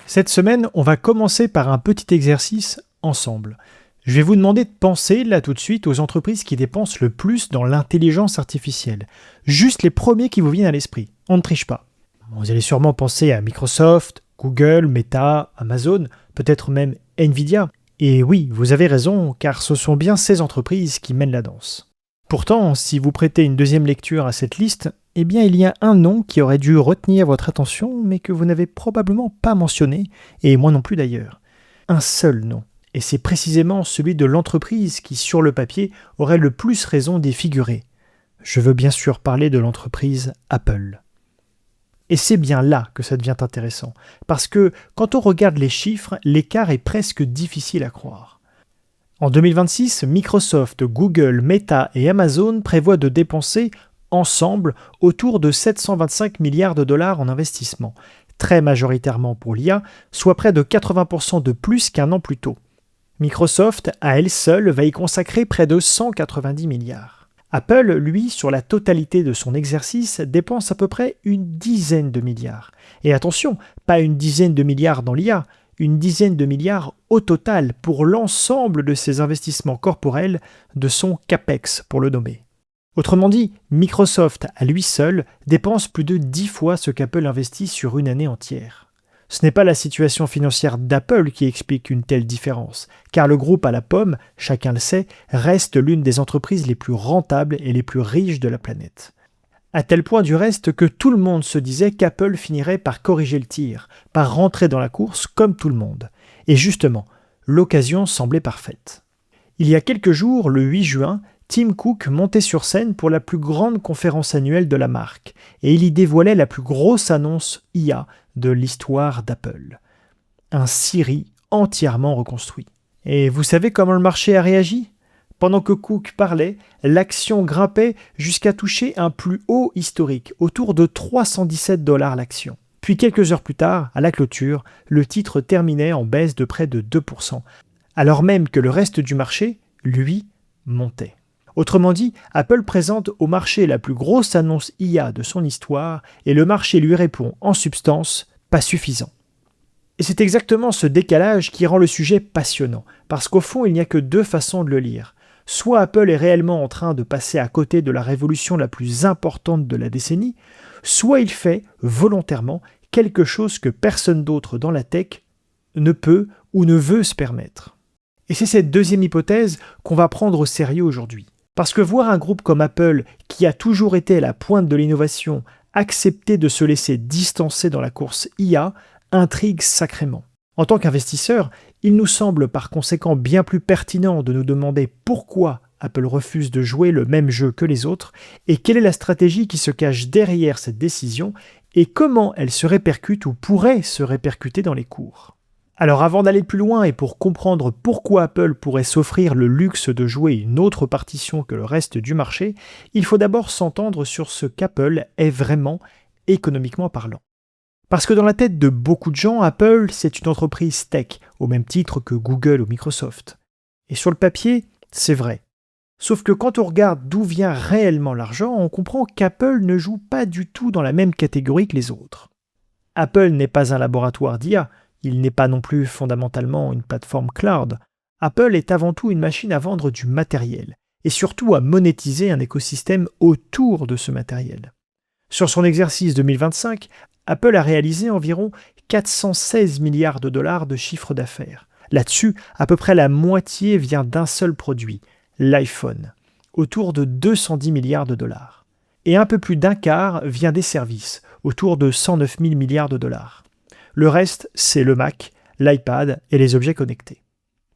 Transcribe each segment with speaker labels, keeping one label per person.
Speaker 1: Cette semaine, on va commencer par un petit exercice ensemble. Je vais vous demander de penser là tout de suite aux entreprises qui dépensent le plus dans l'intelligence artificielle. Juste les premiers qui vous viennent à l'esprit. On ne triche pas. Vous allez sûrement penser à Microsoft, Google, Meta, Amazon, peut-être même Nvidia. Et oui, vous avez raison, car ce sont bien ces entreprises qui mènent la danse. Pourtant, si vous prêtez une deuxième lecture à cette liste, eh bien il y a un nom qui aurait dû retenir votre attention, mais que vous n'avez probablement pas mentionné, et moi non plus d'ailleurs. Un seul nom. Et c'est précisément celui de l'entreprise qui, sur le papier, aurait le plus raison d'y figurer. Je veux bien sûr parler de l'entreprise Apple. Et c'est bien là que ça devient intéressant, parce que quand on regarde les chiffres, l'écart est presque difficile à croire. En 2026, Microsoft, Google, Meta et Amazon prévoient de dépenser ensemble autour de 725 milliards de dollars en investissement, très majoritairement pour l'IA, soit près de 80% de plus qu'un an plus tôt. Microsoft, à elle seule, va y consacrer près de 190 milliards. Apple, lui, sur la totalité de son exercice, dépense à peu près une dizaine de milliards. Et attention, pas une dizaine de milliards dans l'IA, une dizaine de milliards au total pour l'ensemble de ses investissements corporels, de son CAPEX pour le nommer. Autrement dit, Microsoft, à lui seul, dépense plus de 10 fois ce qu'Apple investit sur une année entière. Ce n'est pas la situation financière d'Apple qui explique une telle différence, car le groupe à la pomme, chacun le sait, reste l'une des entreprises les plus rentables et les plus riches de la planète. À tel point du reste que tout le monde se disait qu'Apple finirait par corriger le tir, par rentrer dans la course comme tout le monde. Et justement, l'occasion semblait parfaite. Il y a quelques jours, le 8 juin, Tim Cook montait sur scène pour la plus grande conférence annuelle de la marque, et il y dévoilait la plus grosse annonce IA de l'histoire d'Apple. Un Siri entièrement reconstruit. Et vous savez comment le marché a réagi ? Pendant que Cook parlait, l'action grimpait jusqu'à toucher un plus haut historique, autour de 317 $ l'action. Puis quelques heures plus tard, à la clôture, le titre terminait en baisse de près de 2%, alors même que le reste du marché, lui, montait. Autrement dit, Apple présente au marché la plus grosse annonce IA de son histoire et le marché lui répond en substance « pas suffisant ». Et c'est exactement ce décalage qui rend le sujet passionnant, parce qu'au fond, il n'y a que deux façons de le lire. Soit Apple est réellement en train de passer à côté de la révolution la plus importante de la décennie, soit il fait, volontairement, quelque chose que personne d'autre dans la tech ne peut ou ne veut se permettre. Et c'est cette deuxième hypothèse qu'on va prendre au sérieux aujourd'hui. Parce que voir un groupe comme Apple, qui a toujours été à la pointe de l'innovation, accepter de se laisser distancer dans la course IA, intrigue sacrément. En tant qu'investisseur, il nous semble par conséquent bien plus pertinent de nous demander pourquoi Apple refuse de jouer le même jeu que les autres et quelle est la stratégie qui se cache derrière cette décision et comment elle se répercute ou pourrait se répercuter dans les cours. Alors avant d'aller plus loin et pour comprendre pourquoi Apple pourrait s'offrir le luxe de jouer une autre partition que le reste du marché, il faut d'abord s'entendre sur ce qu'Apple est vraiment économiquement parlant. Parce que dans la tête de beaucoup de gens, Apple, c'est une entreprise tech, au même titre que Google ou Microsoft. Et sur le papier, c'est vrai. Sauf que quand on regarde d'où vient réellement l'argent, on comprend qu'Apple ne joue pas du tout dans la même catégorie que les autres. Apple n'est pas un laboratoire d'IA, il n'est pas non plus fondamentalement une plateforme cloud. Apple est avant tout une machine à vendre du matériel, et surtout à monétiser un écosystème autour de ce matériel. Sur son exercice 2025, Apple a réalisé environ 416 milliards de dollars de chiffre d'affaires. Là-dessus, à peu près la moitié vient d'un seul produit, l'iPhone, autour de 210 milliards de dollars. Et un peu plus d'un quart vient des services, autour de 109 000 milliards de dollars. Le reste, c'est le Mac, l'iPad et les objets connectés.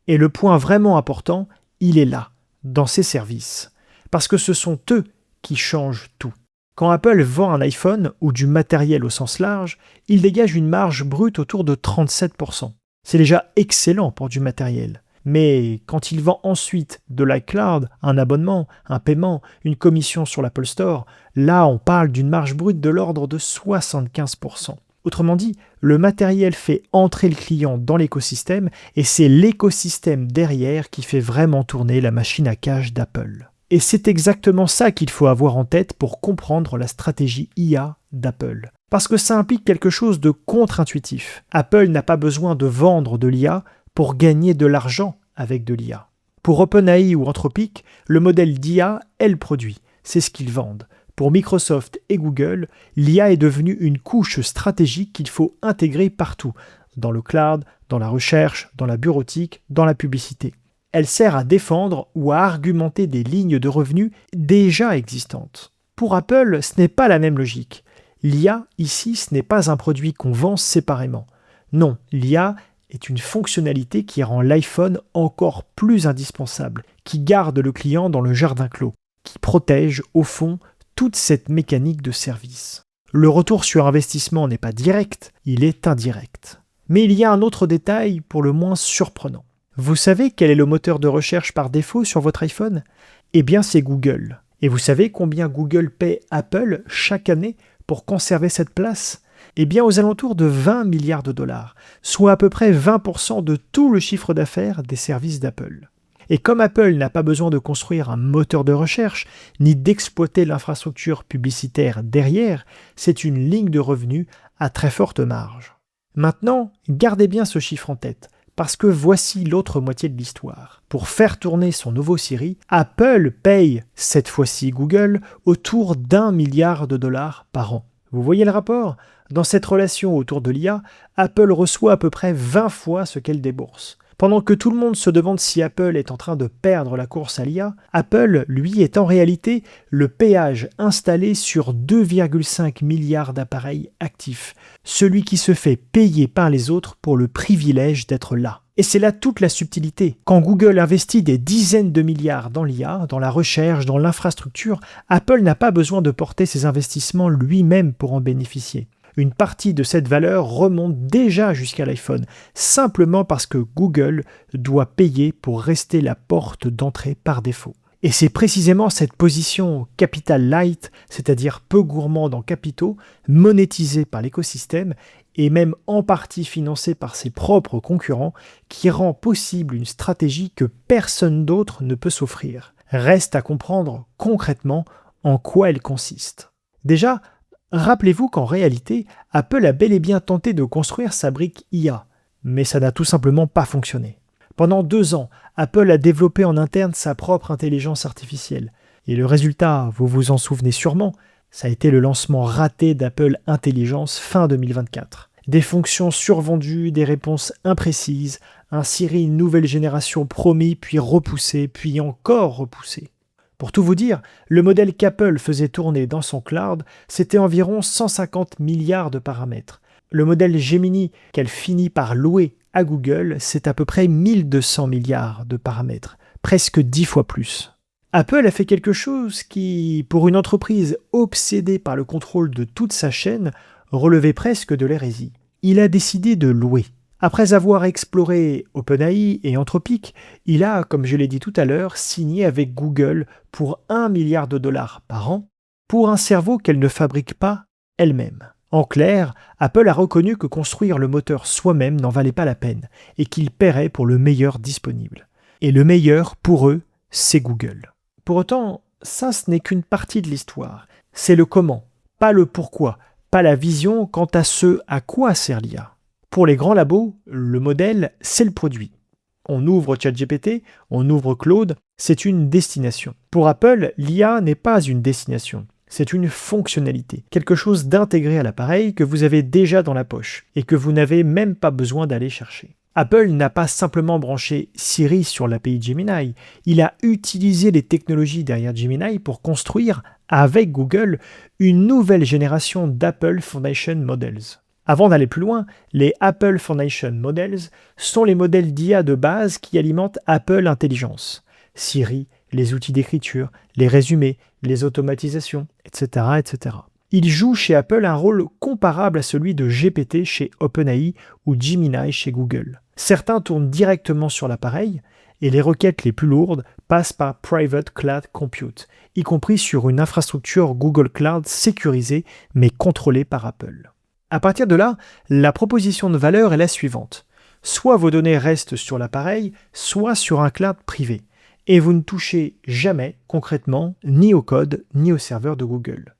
Speaker 1: Et le point vraiment important, il est là, dans ces services. Parce que ce sont eux qui changent tout. Quand Apple vend un iPhone ou du matériel au sens large, il dégage une marge brute autour de 37%. C'est déjà excellent pour du matériel. Mais quand il vend ensuite de l'iCloud, un abonnement, un paiement, une commission sur l'Apple Store, là on parle d'une marge brute de l'ordre de 75%. Autrement dit, le matériel fait entrer le client dans l'écosystème et c'est l'écosystème derrière qui fait vraiment tourner la machine à cash d'Apple. Et c'est exactement ça qu'il faut avoir en tête pour comprendre la stratégie IA d'Apple. Parce que ça implique quelque chose de contre-intuitif. Apple n'a pas besoin de vendre de l'IA pour gagner de l'argent avec de l'IA. Pour OpenAI ou Anthropic, le modèle d'IA est le produit. C'est ce qu'ils vendent. Pour Microsoft et Google, l'IA est devenue une couche stratégique qu'il faut intégrer partout, dans le cloud, dans la recherche, dans la bureautique, dans la publicité. Elle sert à défendre ou à argumenter des lignes de revenus déjà existantes. Pour Apple, ce n'est pas la même logique. L'IA, ici, ce n'est pas un produit qu'on vend séparément. Non, l'IA est une fonctionnalité qui rend l'iPhone encore plus indispensable, qui garde le client dans le jardin clos, qui protège, au fond, toute cette mécanique de service. Le retour sur investissement n'est pas direct, il est indirect. Mais il y a un autre détail pour le moins surprenant. Vous savez quel est le moteur de recherche par défaut sur votre iPhone ? Eh bien, c'est Google. Et vous savez combien Google paie Apple chaque année pour conserver cette place ? Eh bien, aux alentours de 20 milliards de dollars, soit à peu près 20% de tout le chiffre d'affaires des services d'Apple. Et comme Apple n'a pas besoin de construire un moteur de recherche, ni d'exploiter l'infrastructure publicitaire derrière, c'est une ligne de revenus à très forte marge. Maintenant, gardez bien ce chiffre en tête, parce que voici l'autre moitié de l'histoire. Pour faire tourner son nouveau Siri, Apple paye, cette fois-ci Google, autour d'1 milliard de dollars par an. Vous voyez le rapport ? Dans cette relation autour de l'IA, Apple reçoit à peu près 20 fois ce qu'elle débourse. Pendant que tout le monde se demande si Apple est en train de perdre la course à l'IA, Apple, lui, est en réalité le péage installé sur 2,5 milliards d'appareils actifs, celui qui se fait payer par les autres pour le privilège d'être là. Et c'est là toute la subtilité. Quand Google investit des dizaines de milliards dans l'IA, dans la recherche, dans l'infrastructure, Apple n'a pas besoin de porter ses investissements lui-même pour en bénéficier. Une partie de cette valeur remonte déjà jusqu'à l'iPhone, simplement parce que Google doit payer pour rester la porte d'entrée par défaut. Et c'est précisément cette position capital light, c'est-à-dire peu gourmande en capitaux, monétisée par l'écosystème et même en partie financée par ses propres concurrents, qui rend possible une stratégie que personne d'autre ne peut s'offrir. Reste à comprendre concrètement en quoi elle consiste. Déjà, rappelez-vous qu'en réalité, Apple a bel et bien tenté de construire sa brique IA, mais ça n'a tout simplement pas fonctionné. Pendant 2 ans, Apple a développé en interne sa propre intelligence artificielle. Et le résultat, vous vous en souvenez sûrement, ça a été le lancement raté d'Apple Intelligence fin 2024. Des fonctions survendues, des réponses imprécises, un Siri nouvelle génération promis puis repoussé, puis encore repoussé. Pour tout vous dire, le modèle qu'Apple faisait tourner dans son cloud, c'était environ 150 milliards de paramètres. Le modèle Gemini qu'elle finit par louer à Google, c'est à peu près 1200 milliards de paramètres, presque 10 fois plus. Apple a fait quelque chose qui, pour une entreprise obsédée par le contrôle de toute sa chaîne, relevait presque de l'hérésie. Il a décidé de louer. Après avoir exploré OpenAI et Anthropic, il a, comme je l'ai dit tout à l'heure, signé avec Google pour 1 milliard de dollars par an pour un cerveau qu'elle ne fabrique pas elle-même. En clair, Apple a reconnu que construire le moteur soi-même n'en valait pas la peine et qu'il paierait pour le meilleur disponible. Et le meilleur, pour eux, c'est Google. Pour autant, ça, ce n'est qu'une partie de l'histoire. C'est le comment, pas le pourquoi, pas la vision quant à ce à quoi sert l'IA. Pour les grands labos, le modèle, c'est le produit. On ouvre ChatGPT, on ouvre Claude, c'est une destination. Pour Apple, l'IA n'est pas une destination, c'est une fonctionnalité, quelque chose d'intégré à l'appareil que vous avez déjà dans la poche et que vous n'avez même pas besoin d'aller chercher. Apple n'a pas simplement branché Siri sur l'API Gemini, il a utilisé les technologies derrière Gemini pour construire, avec Google, une nouvelle génération d'Apple Foundation Models. Avant d'aller plus loin, les Apple Foundation Models sont les modèles d'IA de base qui alimentent Apple Intelligence. Siri, les outils d'écriture, les résumés, les automatisations, etc., etc. Ils jouent chez Apple un rôle comparable à celui de GPT chez OpenAI ou Gemini chez Google. Certains tournent directement sur l'appareil et les requêtes les plus lourdes passent par Private Cloud Compute, y compris sur une infrastructure Google Cloud sécurisée mais contrôlée par Apple. À partir de là, la proposition de valeur est la suivante. Soit vos données restent sur l'appareil, soit sur un cloud privé. Et vous ne touchez jamais, concrètement, ni au code, ni au serveur de Google.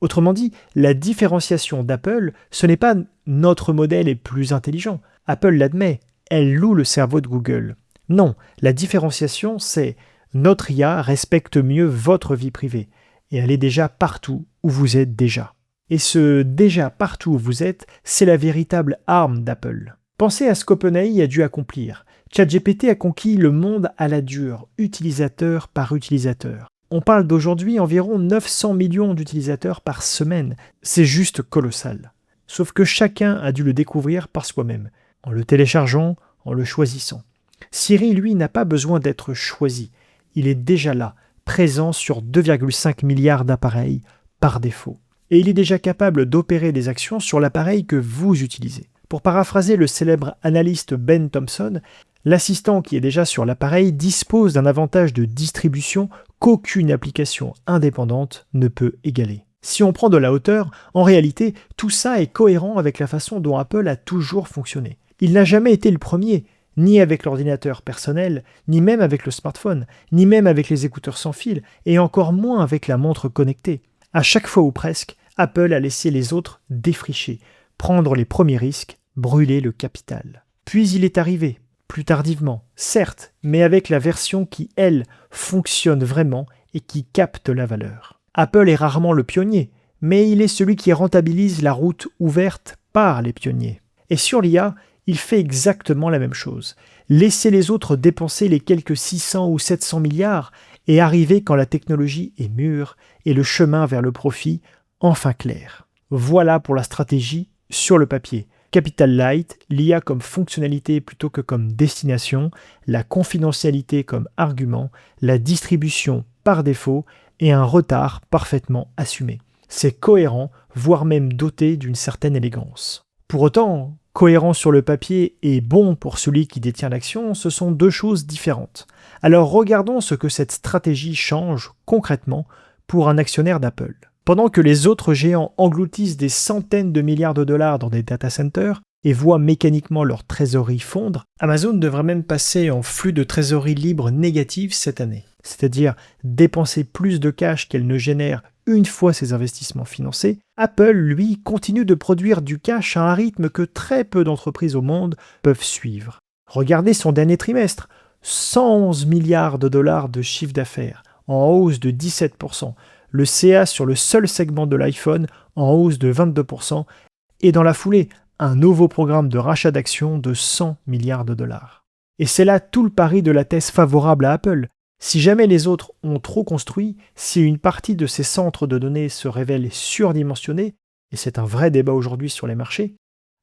Speaker 1: Autrement dit, la différenciation d'Apple, ce n'est pas notre modèle est plus intelligent. Apple l'admet, elle loue le cerveau de Google. Non, la différenciation, c'est notre IA respecte mieux votre vie privée et elle est déjà partout où vous êtes déjà. Et ce déjà partout où vous êtes, c'est la véritable arme d'Apple. Pensez à ce qu'OpenAI a dû accomplir. ChatGPT a conquis le monde à la dure, utilisateur par utilisateur. On parle d'aujourd'hui environ 900 millions d'utilisateurs par semaine. C'est juste colossal. Sauf que chacun a dû le découvrir par soi-même, en le téléchargeant, en le choisissant. Siri, lui, n'a pas besoin d'être choisi. Il est déjà là, présent sur 2,5 milliards d'appareils par défaut. Et il est déjà capable d'opérer des actions sur l'appareil que vous utilisez. Pour paraphraser le célèbre analyste Ben Thompson, l'assistant qui est déjà sur l'appareil dispose d'un avantage de distribution qu'aucune application indépendante ne peut égaler. Si on prend de la hauteur, en réalité, tout ça est cohérent avec la façon dont Apple a toujours fonctionné. Il n'a jamais été le premier, ni avec l'ordinateur personnel, ni même avec le smartphone, ni même avec les écouteurs sans fil, et encore moins avec la montre connectée. À chaque fois ou presque, Apple a laissé les autres défricher, prendre les premiers risques, brûler le capital. Puis il est arrivé, plus tardivement, certes, mais avec la version qui, elle, fonctionne vraiment et qui capte la valeur. Apple est rarement le pionnier, mais il est celui qui rentabilise la route ouverte par les pionniers. Et sur l'IA, il fait exactement la même chose. Laisser les autres dépenser les quelques 600 ou 700 milliards et arriver quand la technologie est mûre et le chemin vers le profit enfin clair. Voilà pour la stratégie sur le papier. Capital Light, l'IA comme fonctionnalité plutôt que comme destination, la confidentialité comme argument, la distribution par défaut et un retard parfaitement assumé. C'est cohérent, voire même doté d'une certaine élégance. Pour autant, cohérent sur le papier et bon pour celui qui détient l'action, ce sont deux choses différentes. Alors regardons ce que cette stratégie change concrètement pour un actionnaire d'Apple. Pendant que les autres géants engloutissent des centaines de milliards de dollars dans des data centers et voient mécaniquement leur trésorerie fondre, Amazon devrait même passer en flux de trésorerie libre négative cette année. C'est-à-dire dépenser plus de cash qu'elle ne génère une fois ses investissements financés. Apple, lui, continue de produire du cash à un rythme que très peu d'entreprises au monde peuvent suivre. Regardez son dernier trimestre, 111 milliards de dollars de chiffre d'affaires, en hausse de 17%. Le CA sur le seul segment de l'iPhone en hausse de 22%, et dans la foulée, un nouveau programme de rachat d'actions de 100 milliards de dollars. Et c'est là tout le pari de la thèse favorable à Apple. Si jamais les autres ont trop construit, si une partie de ces centres de données se révèle surdimensionnée, et c'est un vrai débat aujourd'hui sur les marchés,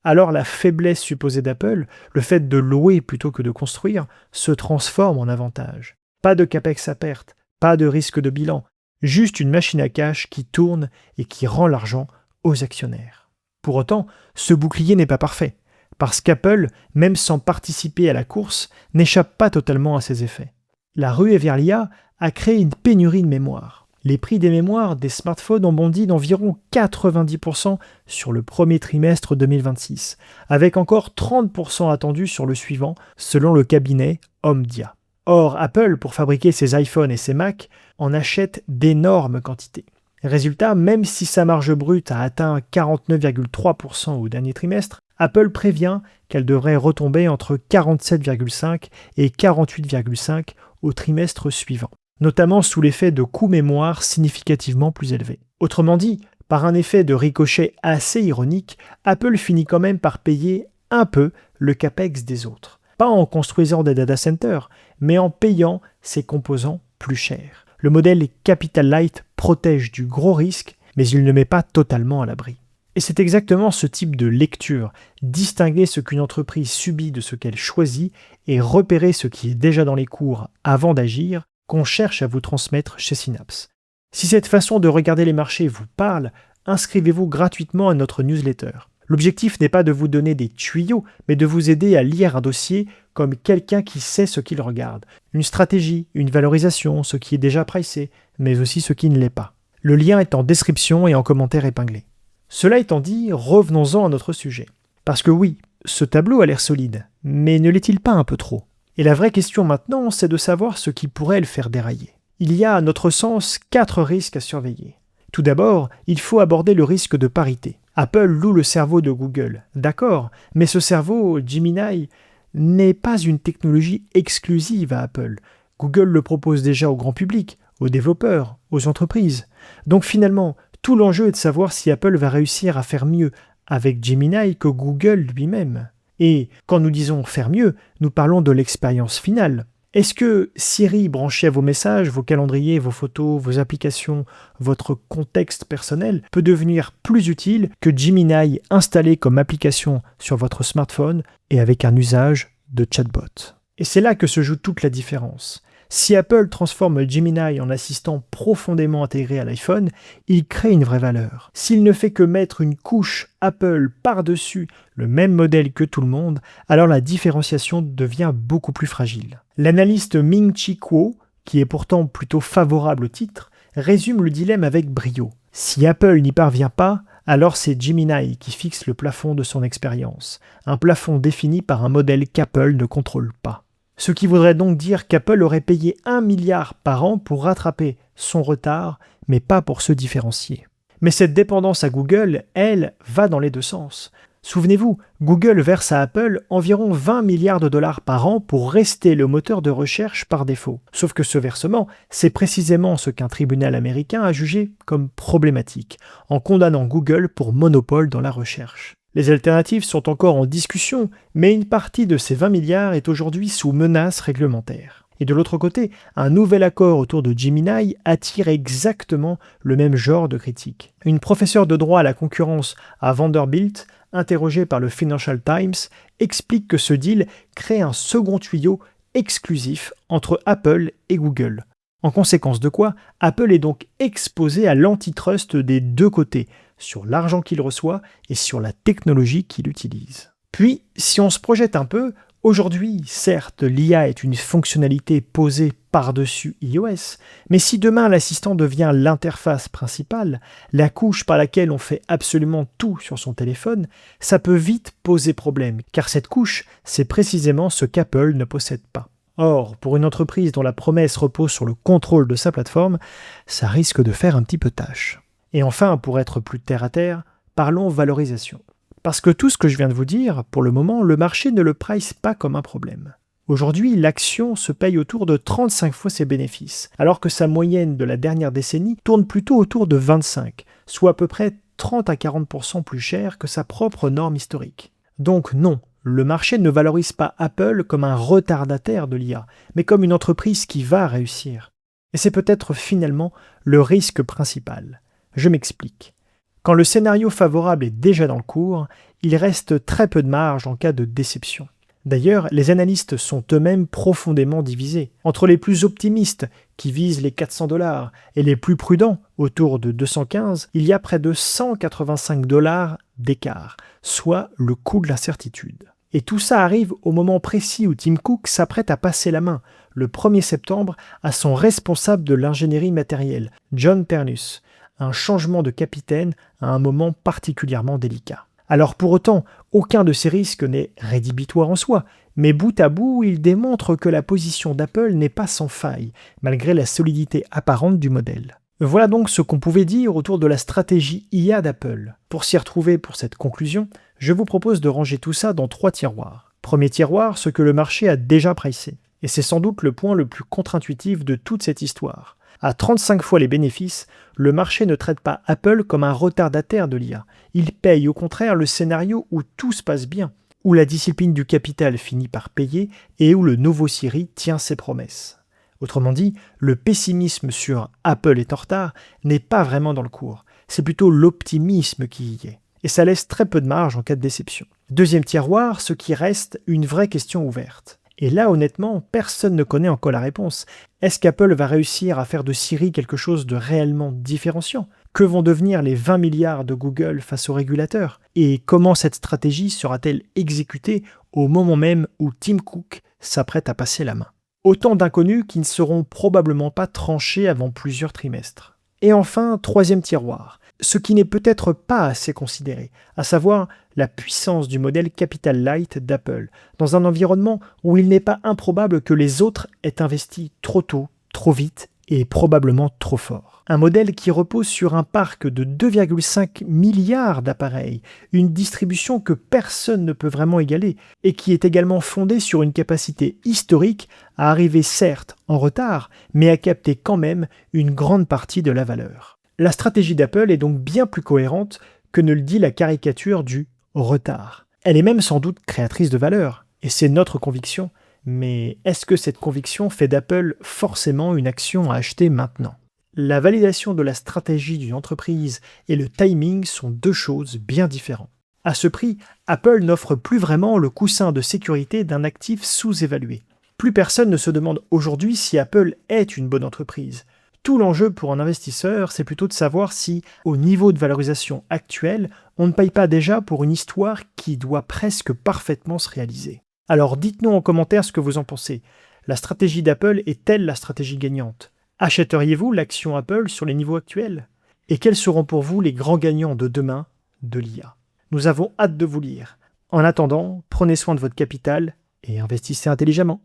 Speaker 1: alors la faiblesse supposée d'Apple, le fait de louer plutôt que de construire, se transforme en avantage. Pas de capex à perte, pas de risque de bilan, juste une machine à cash qui tourne et qui rend l'argent aux actionnaires. Pour autant, ce bouclier n'est pas parfait, parce qu'Apple, même sans participer à la course, n'échappe pas totalement à ses effets. La ruée vers l'IA a créé une pénurie de mémoire. Les prix des mémoires des smartphones ont bondi d'environ 90% sur le premier trimestre 2026, avec encore 30% attendus sur le suivant, selon le cabinet Omdia. Or, Apple, pour fabriquer ses iPhones et ses Mac, en achète d'énormes quantités. Résultat, même si sa marge brute a atteint 49,3% au dernier trimestre, Apple prévient qu'elle devrait retomber entre 47,5 et 48,5 au trimestre suivant, notamment sous l'effet de coûts mémoire significativement plus élevés. Autrement dit, par un effet de ricochet assez ironique, Apple finit quand même par payer un peu le capex des autres. Pas en construisant des data centers, mais en payant ses composants plus chers. Le modèle Capital Light protège du gros risque, mais il ne met pas totalement à l'abri. Et c'est exactement ce type de lecture, distinguer ce qu'une entreprise subit de ce qu'elle choisit et repérer ce qui est déjà dans les cours avant d'agir, qu'on cherche à vous transmettre chez Synapse. Si cette façon de regarder les marchés vous parle, inscrivez-vous gratuitement à notre newsletter. L'objectif n'est pas de vous donner des tuyaux, mais de vous aider à lire un dossier comme quelqu'un qui sait ce qu'il regarde. Une stratégie, une valorisation, ce qui est déjà pricé, mais aussi ce qui ne l'est pas. Le lien est en description et en commentaire épinglé. Cela étant dit, revenons-en à notre sujet. Parce que oui, ce tableau a l'air solide, mais ne l'est-il pas un peu trop ? Et la vraie question maintenant, c'est de savoir ce qui pourrait le faire dérailler. Il y a, à notre sens, 4 risques à surveiller. Tout d'abord, il faut aborder le risque de parité. Apple loue le cerveau de Google, d'accord, mais ce cerveau, Gemini, n'est pas une technologie exclusive à Apple. Google le propose déjà au grand public, aux développeurs, aux entreprises. Donc finalement, tout l'enjeu est de savoir si Apple va réussir à faire mieux avec Gemini que Google lui-même. Et quand nous disons faire mieux, nous parlons de l'expérience finale. Est-ce que Siri branché à vos messages, vos calendriers, vos photos, vos applications, votre contexte personnel peut devenir plus utile que Gemini installé comme application sur votre smartphone et avec un usage de chatbot? Et c'est là que se joue toute la différence. Si Apple transforme Gemini en assistant profondément intégré à l'iPhone, il crée une vraie valeur. S'il ne fait que mettre une couche Apple par-dessus le même modèle que tout le monde, alors la différenciation devient beaucoup plus fragile. L'analyste Ming-Chi Kuo, qui est pourtant plutôt favorable au titre, résume le dilemme avec brio. Si Apple n'y parvient pas, alors c'est Gemini qui fixe le plafond de son expérience, un plafond défini par un modèle qu'Apple ne contrôle pas. Ce qui voudrait donc dire qu'Apple aurait payé 1 milliard par an pour rattraper son retard, mais pas pour se différencier. Mais cette dépendance à Google, elle, va dans les deux sens. Souvenez-vous, Google verse à Apple environ 20 milliards de dollars par an pour rester le moteur de recherche par défaut. Sauf que ce versement, c'est précisément ce qu'un tribunal américain a jugé comme problématique, en condamnant Google pour monopole dans la recherche. Les alternatives sont encore en discussion, mais une partie de ces 20 milliards est aujourd'hui sous menace réglementaire. Et de l'autre côté, un nouvel accord autour de Gemini attire exactement le même genre de critique. Une professeure de droit à la concurrence à Vanderbilt, interrogée par le Financial Times, explique que ce deal crée un second tuyau exclusif entre Apple et Google. En conséquence de quoi, Apple est donc exposé à l'antitrust des deux côtés, sur l'argent qu'il reçoit et sur la technologie qu'il utilise. Puis, si on se projette un peu, aujourd'hui, certes, l'IA est une fonctionnalité posée par-dessus iOS, mais si demain l'assistant devient l'interface principale, la couche par laquelle on fait absolument tout sur son téléphone, ça peut vite poser problème, car cette couche, c'est précisément ce qu'Apple ne possède pas. Or, pour une entreprise dont la promesse repose sur le contrôle de sa plateforme, ça risque de faire un petit peu tâche. Et enfin, pour être plus terre-à-terre, parlons valorisation. Parce que tout ce que je viens de vous dire, pour le moment, le marché ne le price pas comme un problème. Aujourd'hui, l'action se paye autour de 35 fois ses bénéfices, alors que sa moyenne de la dernière décennie tourne plutôt autour de 25, soit à peu près 30 à 40% plus cher que sa propre norme historique. Donc non, le marché ne valorise pas Apple comme un retardataire de l'IA, mais comme une entreprise qui va réussir. Et c'est peut-être finalement le risque principal. Je m'explique. Quand le scénario favorable est déjà dans le cours, il reste très peu de marge en cas de déception. D'ailleurs, les analystes sont eux-mêmes profondément divisés. Entre les plus optimistes, qui visent les 400 $, et les plus prudents, autour de 215, il y a près de 185 $ d'écart, soit le coût de l'incertitude. Et tout ça arrive au moment précis où Tim Cook s'apprête à passer la main, le 1er septembre, à son responsable de l'ingénierie matérielle, John Ternus, un changement de capitaine à un moment particulièrement délicat. Alors pour autant, aucun de ces risques n'est rédhibitoire en soi, mais bout à bout, il démontre que la position d'Apple n'est pas sans faille, malgré la solidité apparente du modèle. Voilà donc ce qu'on pouvait dire autour de la stratégie IA d'Apple. Pour s'y retrouver pour cette conclusion, je vous propose de ranger tout ça dans 3 tiroirs. Premier tiroir, ce que le marché a déjà pricé. Et c'est sans doute le point le plus contre-intuitif de toute cette histoire. À 35 fois les bénéfices, le marché ne traite pas Apple comme un retardataire de l'IA. Il paye au contraire le scénario où tout se passe bien, où la discipline du capital finit par payer et où le nouveau Siri tient ses promesses. Autrement dit, le pessimisme sur Apple est en retard n'est pas vraiment dans le cours. C'est plutôt l'optimisme qui y est. Et ça laisse très peu de marge en cas de déception. Deuxième tiroir, ce qui reste une vraie question ouverte. Et là, honnêtement, personne ne connaît encore la réponse. Est-ce qu'Apple va réussir à faire de Siri quelque chose de réellement différenciant ? Que vont devenir les 20 milliards de Google face aux régulateurs ? Et comment cette stratégie sera-t-elle exécutée au moment même où Tim Cook s'apprête à passer la main ? Autant d'inconnus qui ne seront probablement pas tranchés avant plusieurs trimestres. Et enfin, troisième tiroir, ce qui n'est peut-être pas assez considéré, à savoir la puissance du modèle Capital Light d'Apple, dans un environnement où il n'est pas improbable que les autres aient investi trop tôt, trop vite est probablement trop fort. Un modèle qui repose sur un parc de 2,5 milliards d'appareils, une distribution que personne ne peut vraiment égaler, et qui est également fondé sur une capacité historique à arriver certes en retard, mais à capter quand même une grande partie de la valeur. La stratégie d'Apple est donc bien plus cohérente que ne le dit la caricature du retard. Elle est même sans doute créatrice de valeur, et c'est notre conviction. Mais est-ce que cette conviction fait d'Apple forcément une action à acheter maintenant ? La validation de la stratégie d'une entreprise et le timing sont deux choses bien différentes. À ce prix, Apple n'offre plus vraiment le coussin de sécurité d'un actif sous-évalué. Plus personne ne se demande aujourd'hui si Apple est une bonne entreprise. Tout l'enjeu pour un investisseur, c'est plutôt de savoir si, au niveau de valorisation actuel, on ne paye pas déjà pour une histoire qui doit presque parfaitement se réaliser. Alors dites-nous en commentaire ce que vous en pensez. La stratégie d'Apple est-elle la stratégie gagnante ? Achèteriez-vous l'action Apple sur les niveaux actuels ? Et quels seront pour vous les grands gagnants de demain de l'IA ? Nous avons hâte de vous lire. En attendant, prenez soin de votre capital et investissez intelligemment.